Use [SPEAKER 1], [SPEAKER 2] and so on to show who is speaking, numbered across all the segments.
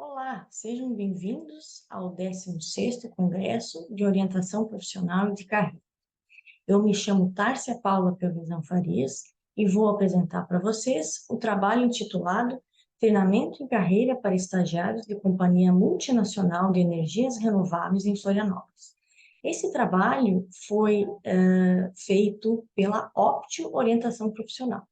[SPEAKER 1] Olá, sejam bem-vindos ao 16º Congresso de Orientação Profissional e de Carreira. Eu me chamo Tárcia Paula Pelvezan Farias e vou apresentar para vocês o trabalho intitulado Treinamento em Carreira para Estagiários de Companhia Multinacional de Energias Renováveis em Florianópolis. Esse trabalho foi feito pela Optio Orientação Profissional,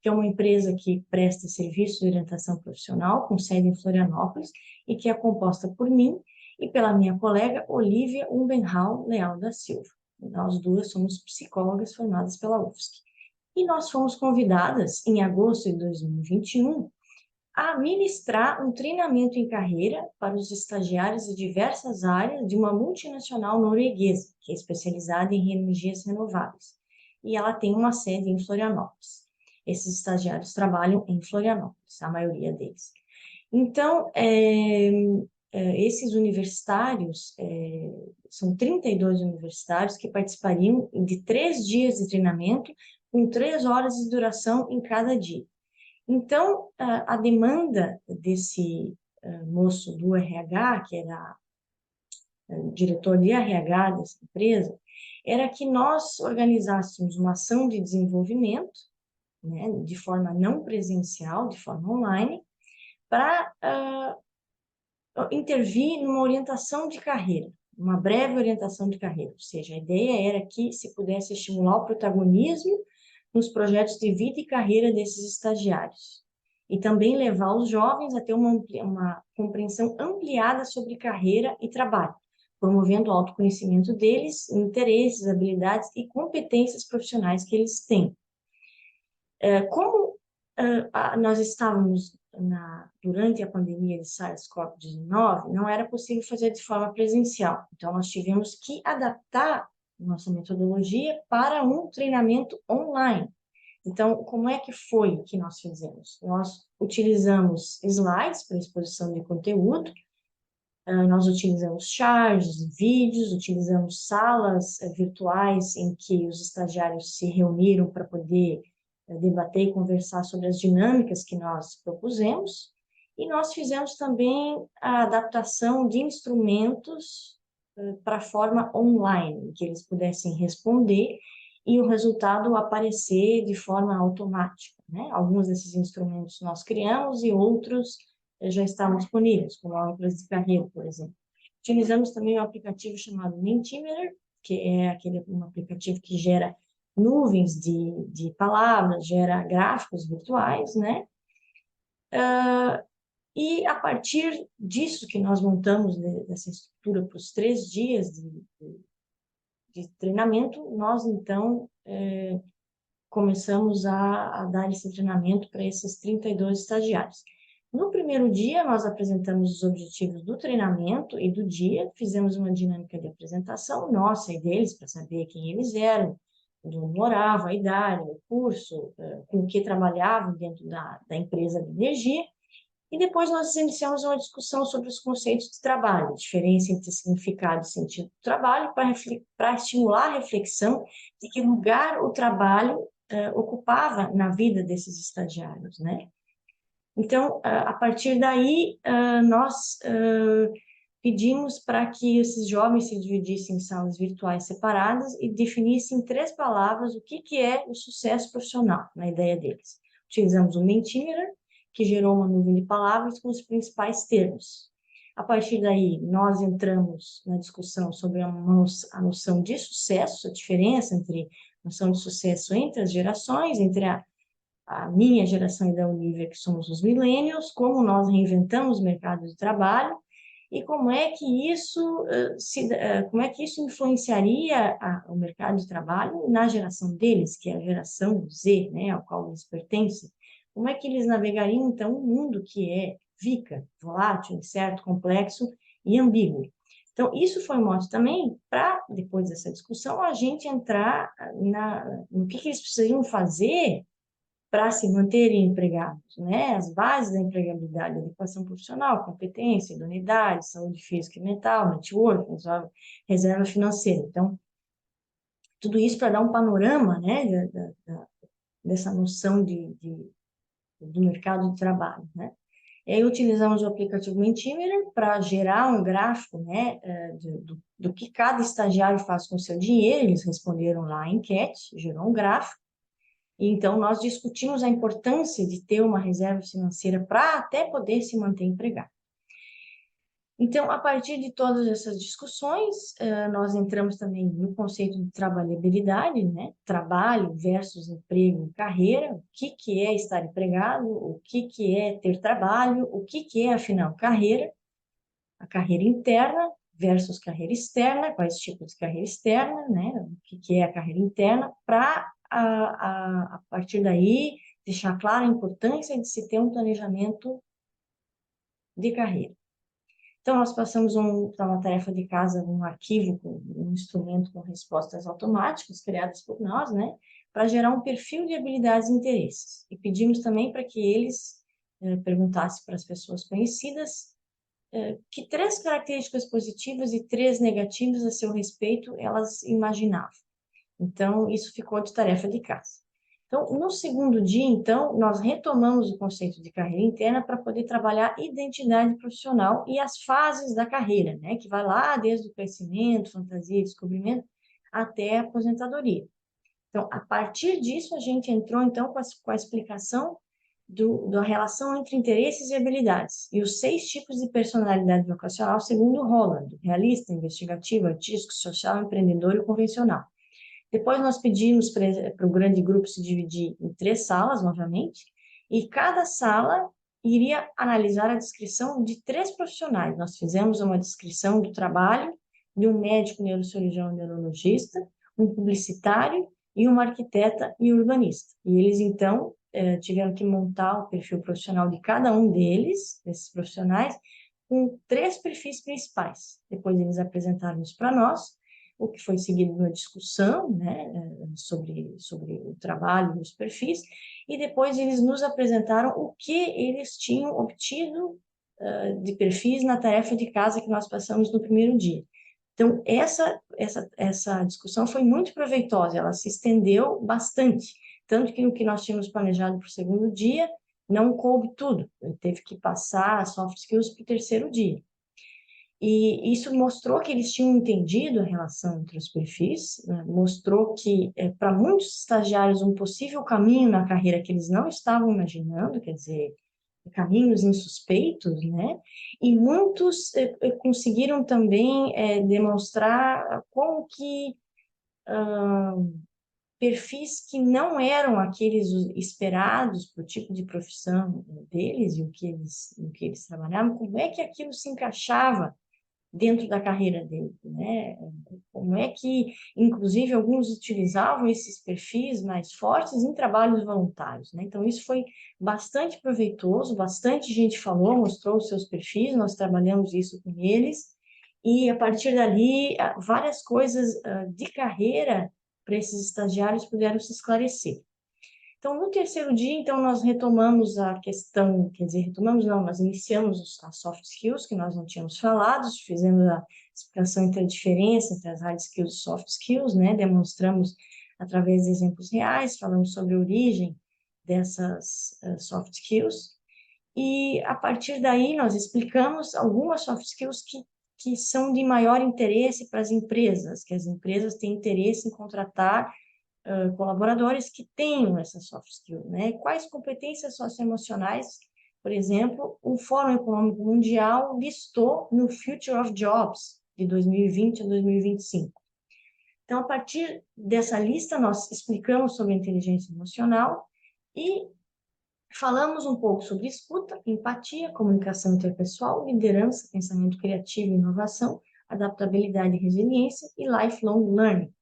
[SPEAKER 1] que é uma empresa que presta serviços de orientação profissional com sede em Florianópolis e que é composta por mim e pela minha colega Olivia Umbenhal Leal da Silva. Nós duas somos psicólogas formadas pela UFSC. E nós fomos convidadas, em agosto de 2021, a ministrar um treinamento em carreira para os estagiários de diversas áreas de uma multinacional norueguesa, que é especializada em energias renováveis. E ela tem uma sede em Florianópolis. Esses estagiários trabalham em Florianópolis, a maioria deles. Então, esses universitários, são 32 universitários que participariam de 3 dias de treinamento, com 3 horas de duração em cada dia. Então, a demanda desse moço do RH, que era diretor de RH dessa empresa, era que nós organizássemos uma ação de desenvolvimento, né, de forma não presencial, de forma online, para intervir numa orientação de carreira, uma breve orientação de carreira. Ou seja, a ideia era que se pudesse estimular o protagonismo nos projetos de vida e carreira desses estagiários. E também levar os jovens a ter uma compreensão ampliada sobre carreira e trabalho, promovendo o autoconhecimento deles, interesses, habilidades e competências profissionais que eles têm. Como nós estávamos durante a pandemia de SARS-CoV-19, não era possível fazer de forma presencial. Então, nós tivemos que adaptar nossa metodologia para um treinamento online. Então, como é que foi que nós fizemos? Nós utilizamos slides para exposição de conteúdo, nós utilizamos charges, vídeos, utilizamos salas virtuais em que os estagiários se reuniram para poder debater e conversar sobre as dinâmicas que nós propusemos, e nós fizemos também a adaptação de instrumentos para a forma online, que eles pudessem responder e o resultado aparecer de forma automática, né? Alguns desses instrumentos nós criamos e outros já estavam disponíveis, como aulas de carreira, por exemplo. Utilizamos também um aplicativo chamado Mentimeter, que é um aplicativo que gera nuvens de palavras, gera gráficos virtuais, né? E a partir disso que nós montamos, dessa estrutura para os 3 dias de treinamento, nós então começamos a dar esse treinamento para esses 32 estagiários. No primeiro dia, nós apresentamos os objetivos do treinamento e do dia, fizemos uma dinâmica de apresentação nossa e deles, para saber quem eles eram, onde moravam, a idade, o curso, com o que trabalhavam dentro da empresa de energia. E depois nós iniciamos uma discussão sobre os conceitos de trabalho, a diferença entre significado e sentido do trabalho, para estimular a reflexão de que lugar o trabalho ocupava na vida desses estagiários, né? Então, a partir daí, nós pedimos para que esses jovens se dividissem em salas virtuais separadas e definissem em 3 palavras o que é o sucesso profissional, na ideia deles. Utilizamos o Mentimeter, que gerou uma nuvem de palavras com os principais termos. A partir daí, nós entramos na discussão sobre a noção de sucesso, a diferença entre a noção de sucesso entre as gerações, entre a minha geração e da Olivia, que somos os millennials, como nós reinventamos o mercado de trabalho e como é que isso influenciaria o mercado de trabalho na geração deles, que é a geração Z, né, ao qual eles pertencem. Como é que eles navegariam, então, um mundo que é VICA, volátil, incerto, complexo e ambíguo. Então, isso foi um mote também para, depois dessa discussão, a gente entrar no que eles precisariam fazer para se manterem empregados, né? As bases da empregabilidade, educação profissional, competência, idoneidade, saúde física e mental, networking, reserva financeira. Então, tudo isso para dar um panorama, né, dessa noção do mercado de trabalho, né? E aí utilizamos o aplicativo Mentimeter para gerar um gráfico, né, do que cada estagiário faz com o seu dinheiro. Eles responderam lá a enquete, gerou um gráfico. E então, nós discutimos a importância de ter uma reserva financeira para até poder se manter empregado. Então, a partir de todas essas discussões, nós entramos também no conceito de trabalhabilidade, né? Trabalho versus emprego e carreira, o que que é estar empregado, o que que é ter trabalho, o que que é, afinal, carreira, a carreira interna versus carreira externa, quais tipos de carreira externa, né? O que que é a carreira interna, para, a partir daí, deixar clara a importância de se ter um planejamento de carreira. Então, nós passamos uma tarefa de casa, um arquivo, um instrumento com respostas automáticas, criadas por nós, né, para gerar um perfil de habilidades e interesses. E pedimos também para que eles perguntassem para as pessoas conhecidas que 3 características positivas e 3 negativas a seu respeito elas imaginavam. Então, isso ficou de tarefa de casa. Então, no segundo dia, então, nós retomamos o conceito de carreira interna para poder trabalhar identidade profissional e as fases da carreira, né? Que vai lá desde o crescimento, fantasia, descobrimento, até a aposentadoria. Então, a partir disso, a gente entrou, então, com a explicação da relação entre interesses e habilidades, e os 6 tipos de personalidade vocacional, segundo Holland: realista, investigativo, artístico, social, empreendedor e convencional. Depois nós pedimos para o grande grupo se dividir em 3 salas, novamente, e cada sala iria analisar a descrição de 3 profissionais. Nós fizemos uma descrição do trabalho de um médico neurocirurgião e neurologista, um publicitário e uma arquiteta e urbanista. E eles, então, tiveram que montar o perfil profissional de cada um deles, desses profissionais, com 3 perfis principais. Depois eles apresentaram isso para nós, o que foi seguido uma discussão, né, sobre o trabalho dos perfis, e depois eles nos apresentaram o que eles tinham obtido de perfis na tarefa de casa que nós passamos no primeiro dia. Então, essa discussão foi muito proveitosa, ela se estendeu bastante, tanto que o que nós tínhamos planejado para o segundo dia não coube tudo, teve que passar soft skills para o terceiro dia. E isso mostrou que eles tinham entendido a relação entre os perfis, né? Mostrou que, para muitos estagiários, um possível caminho na carreira que eles não estavam imaginando, quer dizer, caminhos insuspeitos, né? E muitos conseguiram também demonstrar como que perfis que não eram aqueles esperados para o tipo de profissão deles e o que eles trabalhavam, como é que aquilo se encaixava dentro da carreira dele, né? Como é que, inclusive, alguns utilizavam esses perfis mais fortes em trabalhos voluntários, né? Então, isso foi bastante proveitoso, bastante gente falou, mostrou os seus perfis, nós trabalhamos isso com eles, e a partir dali, várias coisas de carreira para esses estagiários puderam se esclarecer. Então, no terceiro dia, então, nós retomamos a questão, quer dizer, retomamos não, nós iniciamos as soft skills, que nós não tínhamos falado, fizemos a explicação entre a diferença entre as hard skills e soft skills, né, demonstramos através de exemplos reais, falamos sobre a origem dessas soft skills, e a partir daí nós explicamos algumas soft skills que são de maior interesse para as empresas, que as empresas têm interesse em contratar colaboradores que tenham essa soft skill, né? Quais competências socioemocionais, por exemplo, o Fórum Econômico Mundial listou no Future of Jobs de 2020 a 2025. Então, a partir dessa lista, nós explicamos sobre a inteligência emocional e falamos um pouco sobre escuta, empatia, comunicação interpessoal, liderança, pensamento criativo e inovação, adaptabilidade e resiliência e lifelong learning.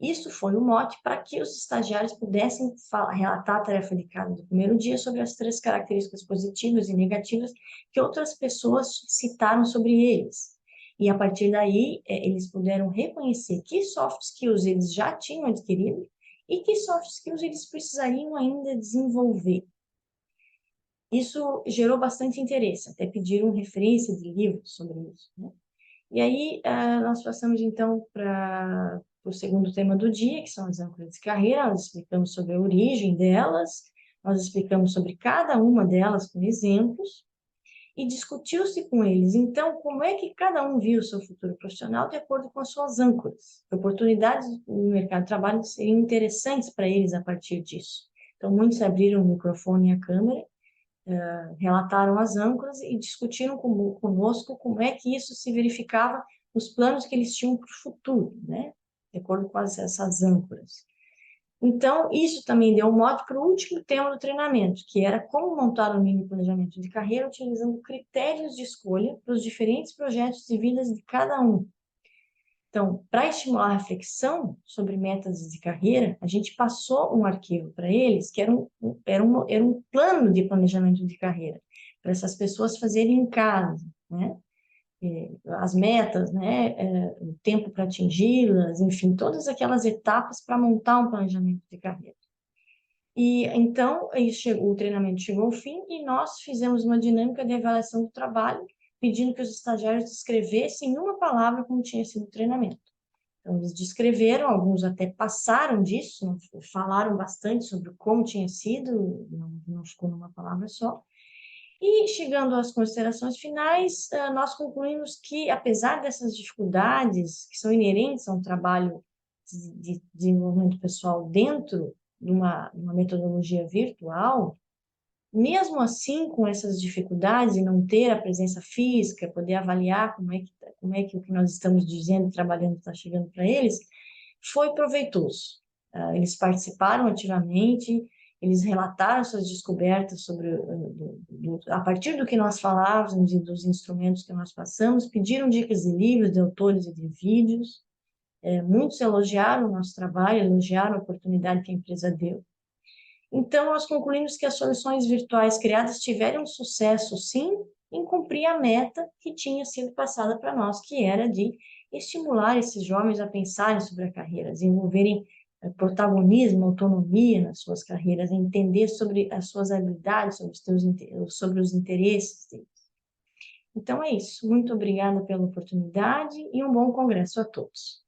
[SPEAKER 1] Isso foi o mote para que os estagiários pudessem relatar a tarefa de casa do primeiro dia sobre as 3 características positivas e negativas que outras pessoas citaram sobre eles. E, a partir daí, eles puderam reconhecer que soft skills eles já tinham adquirido e que soft skills eles precisariam ainda desenvolver. Isso gerou bastante interesse, até pediram referência de livros sobre isso, né? E aí, nós passamos, então, para o segundo tema do dia, que são as âncoras de carreira. Nós explicamos sobre a origem delas, nós explicamos sobre cada uma delas com exemplos, e discutiu-se com eles, então, como é que cada um viu o seu futuro profissional de acordo com as suas âncoras. Oportunidades no mercado de trabalho seriam interessantes para eles a partir disso. Então, muitos abriram o microfone e a câmera, relataram as âncoras e discutiram conosco como é que isso se verificava nos planos que eles tinham para o futuro, né? De acordo com essas âncoras. Então, isso também deu mote para o último tema do treinamento, que era como montar um mini planejamento de carreira utilizando critérios de escolha para os diferentes projetos de vida de cada um. Então, para estimular a reflexão sobre metas de carreira, a gente passou um arquivo para eles, que era um plano de planejamento de carreira, para essas pessoas fazerem em casa, né? As metas, né? O tempo para atingi-las, enfim, todas aquelas etapas para montar um planejamento de carreira. E então, o treinamento chegou ao fim e nós fizemos uma dinâmica de avaliação do trabalho, pedindo que os estagiários descrevessem em uma palavra como tinha sido o treinamento. Então, eles descreveram, alguns até passaram disso, falaram bastante sobre como tinha sido, não ficou numa palavra só. E, chegando às considerações finais, nós concluímos que, apesar dessas dificuldades que são inerentes a um trabalho de desenvolvimento pessoal dentro de uma metodologia virtual, mesmo assim, com essas dificuldades e não ter a presença física, poder avaliar como é que o que nós estamos dizendo, trabalhando, está chegando para eles, foi proveitoso. Eles participaram ativamente, eles relataram suas descobertas sobre, a partir do que nós falávamos e dos instrumentos que nós passamos, pediram dicas de livros, de autores e de vídeos. Muitos elogiaram o nosso trabalho, elogiaram a oportunidade que a empresa deu. Então, nós concluímos que as soluções virtuais criadas tiveram sucesso, sim, em cumprir a meta que tinha sido passada para nós, que era de estimular esses jovens a pensarem sobre a carreira, desenvolverem protagonismo, autonomia nas suas carreiras, entender sobre as suas habilidades, sobre os interesses deles. Então, é isso. Muito obrigada pela oportunidade e um bom congresso a todos.